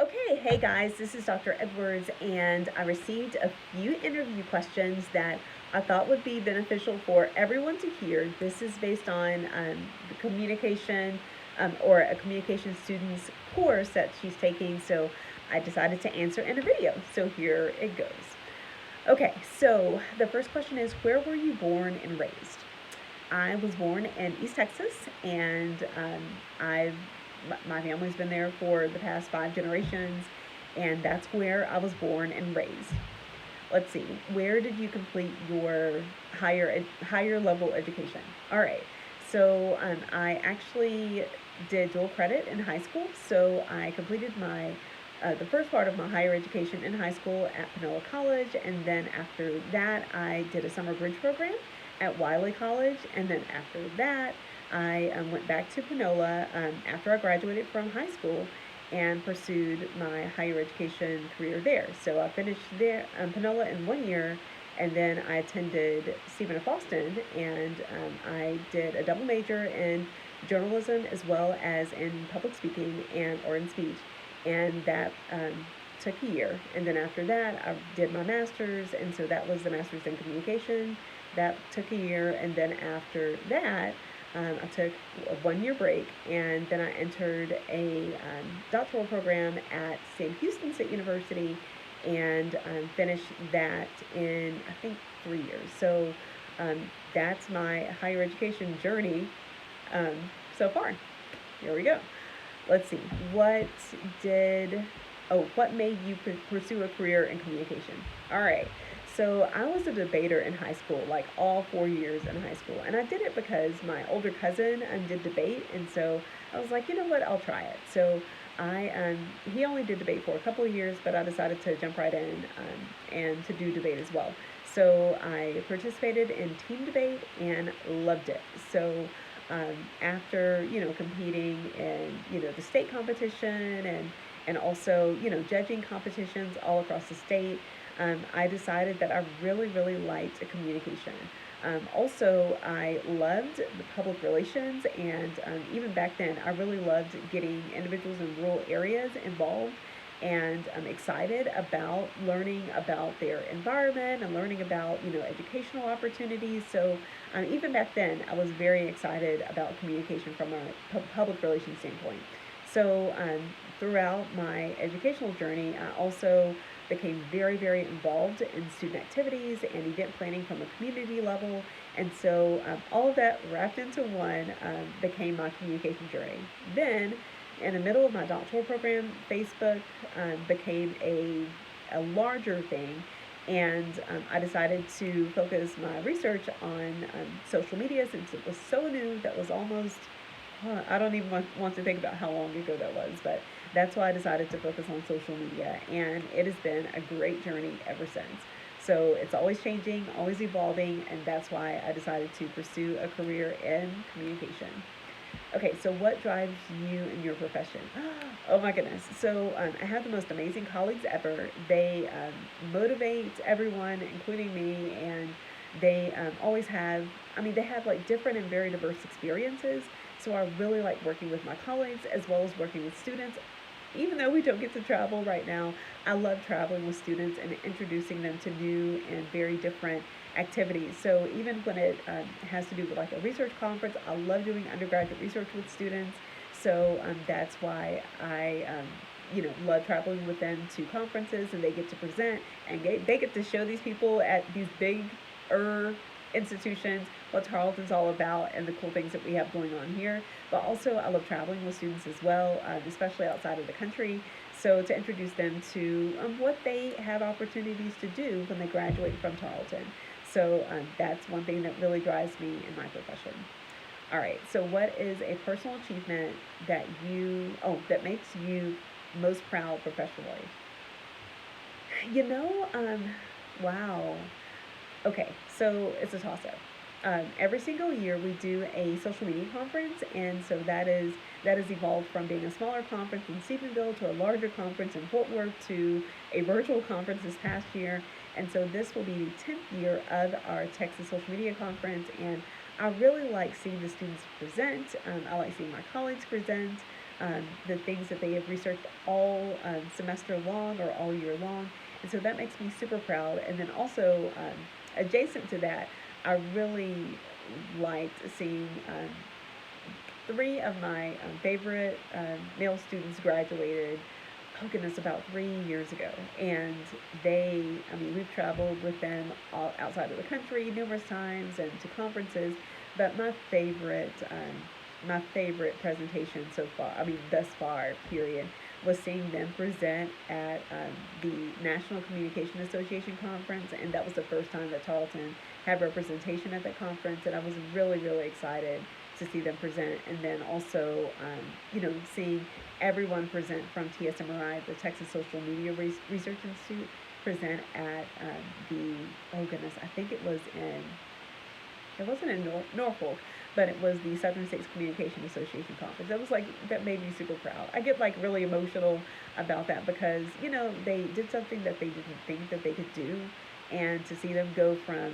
Okay, hey guys, this is Dr. Edwards, and I received a few interview questions that I thought would be beneficial for everyone to hear. This is based on the communication or a communication student's course that she's taking, so I decided to answer in a video. So here it goes. Okay, so the first question is, where were you born and raised? I was born in East Texas, and I've my family's been there for the past 5 generations, and that's where I was born and raised. Let's see, where did you complete your higher level education? All right, so I actually did dual credit in high school, so I completed my the first part of my higher education in high school at Panola College, and then after that, I did a summer bridge program at Wiley College, and then after that, I went back to Panola after I graduated from high school and pursued my higher education career there. So I finished there Panola in 1 year, and then I attended Stephen F. Austin, and I did a double major in journalism as well as in public speaking or in speech, and that took a year. And then after that, I did my master's, and so that was the master's in communication. That took a year, and then after that, I took a 1 year break, and then I entered a doctoral program at Sam Houston State University, and finished that in, I think, 3 years. So that's my higher education journey um, so far. Here we go. Let's see. Did, what made you pursue a career in communication? All right. So I was a debater in high school, like all 4 years in high school. And I did it because my older cousin did debate. And so I was like, you know what, I'll try it. So he only did debate for a couple of years, but I decided to jump right in and to do debate as well. So I participated in team debate and loved it. So after, competing in, the state competition and also, judging competitions all across the state, I decided that I really, really liked communication. Also, I loved the public relations, and even back then, I really loved getting individuals in rural areas involved, and I'm excited about learning about their environment and learning about, educational opportunities. So even back then, I was very excited about communication from a public relations standpoint. So throughout my educational journey, I also became very, very involved in student activities and event planning from a community level. And so all of that wrapped into one became my communication journey. Then, in the middle of my doctoral program, Facebook became a larger thing. And I decided to focus my research on social media, since it was so new. That was almost, I don't even want to think about how long ago that was, but that's why I decided to focus on social media, and it has been a great journey ever since. So it's always changing, always evolving, and that's why I decided to pursue a career in communication. Okay, so what drives you in your profession? Oh my goodness. So I have the most amazing colleagues ever. They motivate everyone, including me, and they always have, they have like different and very diverse experiences. So I really like working with my colleagues as well as working with students. Even though we don't get to travel right now, I love traveling with students and introducing them to new and very different activities. So even when it has to do with like a research conference, I love doing undergraduate research with students. So that's why I, love traveling with them to conferences, and they get to present, and they get to show these people at these big institutions what Tarleton's all about and the cool things that we have going on here. But also, I love traveling with students as well, especially outside of the country. So to introduce them to what they have opportunities to do when they graduate from Tarleton. So that's one thing that really drives me in my profession. All right. So what is a personal achievement that that makes you most proud professionally? You know, wow. Okay, so it's a toss-up. Every single year we do a social media conference, and so that has evolved from being a smaller conference in Stephenville to a larger conference in Fort Worth to a virtual conference this past year. And so this will be the 10th year of our Texas Social Media Conference, and I really like seeing the students present. I like seeing my colleagues present. the things that they have researched all semester long or all year long. And so that makes me super proud. And then also, adjacent to that, I really liked seeing three of my favorite male students graduated, oh goodness, about 3 years ago. And we've traveled with them all outside of the country numerous times and to conferences. But my favorite presentation so far, thus far, period, was seeing them present at the National Communication Association conference. And that was the first time that Tarleton had representation at that conference. And I was really, really excited to see them present. And then also, seeing everyone present from TSMRI, the Texas Social Media Research Institute, present at oh goodness, I think it wasn't in Norfolk, but it was the Southern States Communication Association conference. That made me super proud. I get really emotional about that because, they did something that they didn't think that they could do. And to see them go from,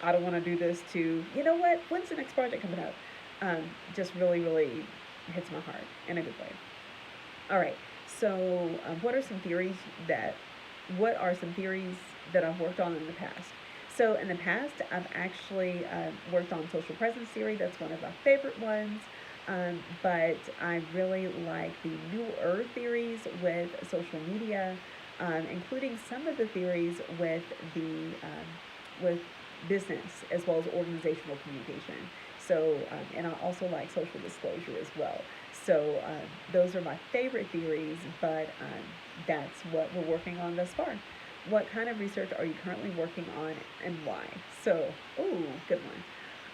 I don't want to do this, to, you know what, when's the next project coming up? Just really, really hits my heart in a good way. All right. So what are some theories that I've worked on in the past? So in the past, I've actually worked on social presence theory. That's one of my favorite ones. But I really like the newer theories with social media, including some of the theories with with business as well as organizational communication. So, and I also like social disclosure as well. So those are my favorite theories, but that's what we're working on thus far. What kind of research are you currently working on and why? So, good one.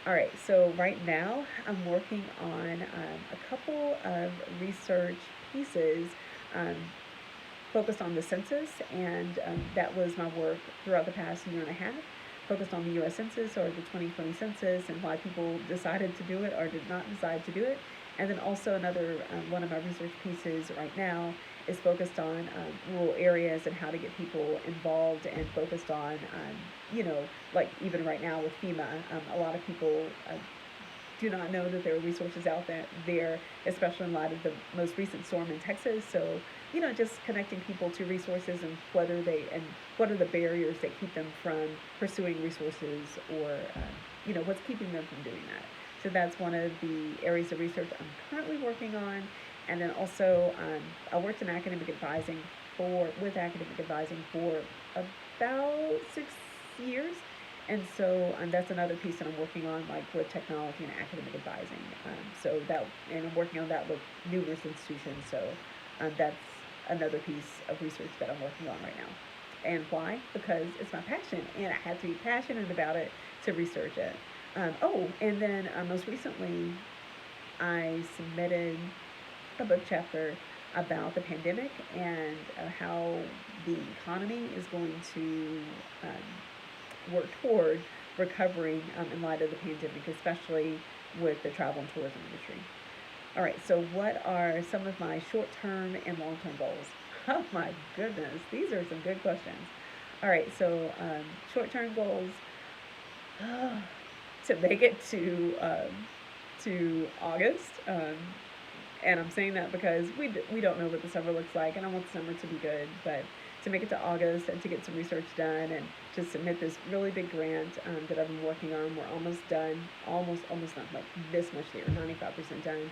All right, so right now I'm working on a couple of research pieces focused on the census, and that was my work throughout the past year and a half, focused on the U.S. Census or the 2020 census and why people decided to do it or did not decide to do it. And then also another one of my research pieces right now is focused on rural areas and how to get people involved and focused on, like even right now with FEMA, a lot of people do not know that there are resources out there, especially in light of the most recent storm in Texas. So, just connecting people to resources and what are the barriers that keep them from pursuing resources or, what's keeping them from doing that. So that's one of the areas of research I'm currently working on. And then also, I worked in academic advising with academic advising for about 6 years. And so that's another piece that I'm working on, like with technology and academic advising. And I'm working on that with numerous institutions. So that's another piece of research that I'm working on right now. And why? Because it's my passion, and I had to be passionate about it to research it. And then most recently, I submitted a book chapter about the pandemic and how the economy is going to work toward recovering in light of the pandemic, especially with the travel and tourism industry. All right, so what are some of my short-term and long-term goals? Oh my goodness, these are some good questions. All right, so short-term goals, to make it to August. And I'm saying that because we don't know what the summer looks like, and I want the summer to be good, but to make it to August and to get some research done and to submit this really big grant that I've been working on. We're almost done, almost done, like this much there, 95% done.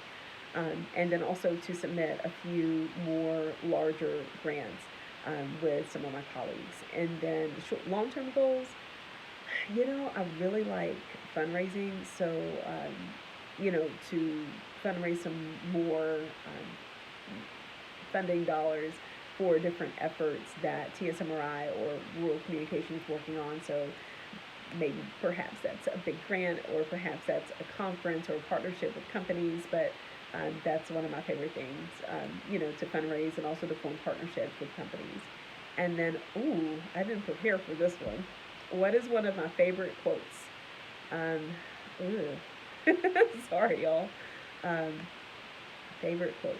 And then also to submit a few more larger grants with some of my colleagues. And then long-term goals, I really like fundraising, so, to fundraise some more funding dollars for different efforts that TSMRI or Rural Communication is working on. So maybe perhaps that's a big grant, or perhaps that's a conference or a partnership with companies, but that's one of my favorite things, to fundraise and also to form partnerships with companies. And then, I didn't prepare for this one. What is one of my favorite quotes? Sorry, y'all. Favorite quotes.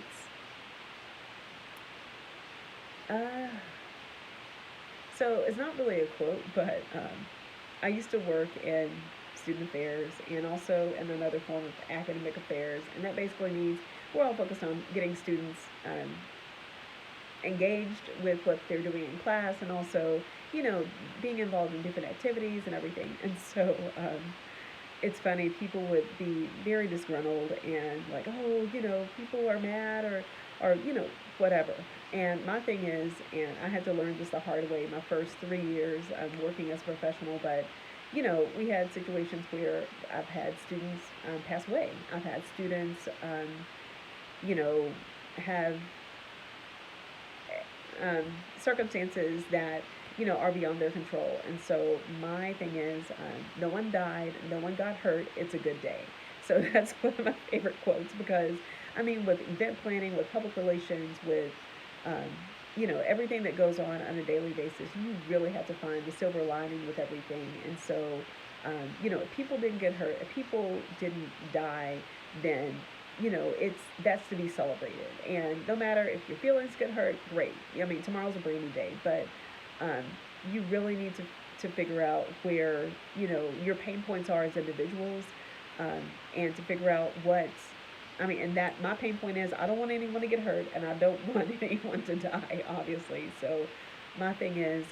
So it's not really a quote, but I used to work in student affairs and also in another form of academic affairs, and that basically means we're all focused on getting students engaged with what they're doing in class, and also, you know, being involved in different activities and everything. And so it's funny, people would be very disgruntled and like, oh, you know, people are mad, or you know, whatever. And my thing is, and I had to learn this the hard way my first 3 years working as a professional, but you know, we had situations where I've had students pass away. I've had students, you know, have um, circumstances that, you know, are beyond their control. And so my thing is, no one died, no one got hurt. It's a good day. So that's one of my favorite quotes, because I mean, with event planning, with public relations, with um, you know, everything that goes on a daily basis, you really have to find the silver lining with everything. And so, you know, if people didn't get hurt, if people didn't die, then you know, that's to be celebrated. And no matter if your feelings get hurt, great. I mean, tomorrow's a brand new day, but um, you really need to figure out where, you know, your pain points are as individuals, um, and to figure out what, I mean, and that my pain point is, I don't want anyone to get hurt, and I don't want anyone to die, obviously. So my thing is,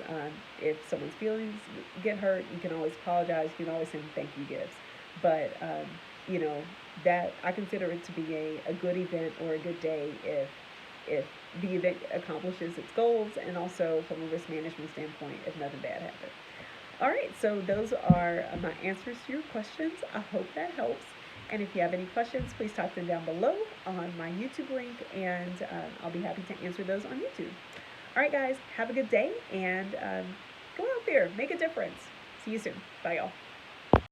if someone's feelings get hurt, you can always apologize. You can always send thank you gifts. But you know, that I consider it to be a good event or a good day if the event accomplishes its goals, and also from a risk management standpoint, if nothing bad happens. All right, so those are my answers to your questions. I hope that helps. And if you have any questions, please type them down below on my YouTube link, and I'll be happy to answer those on YouTube. All right, guys, have a good day, and go out there, make a difference. See you soon. Bye, y'all.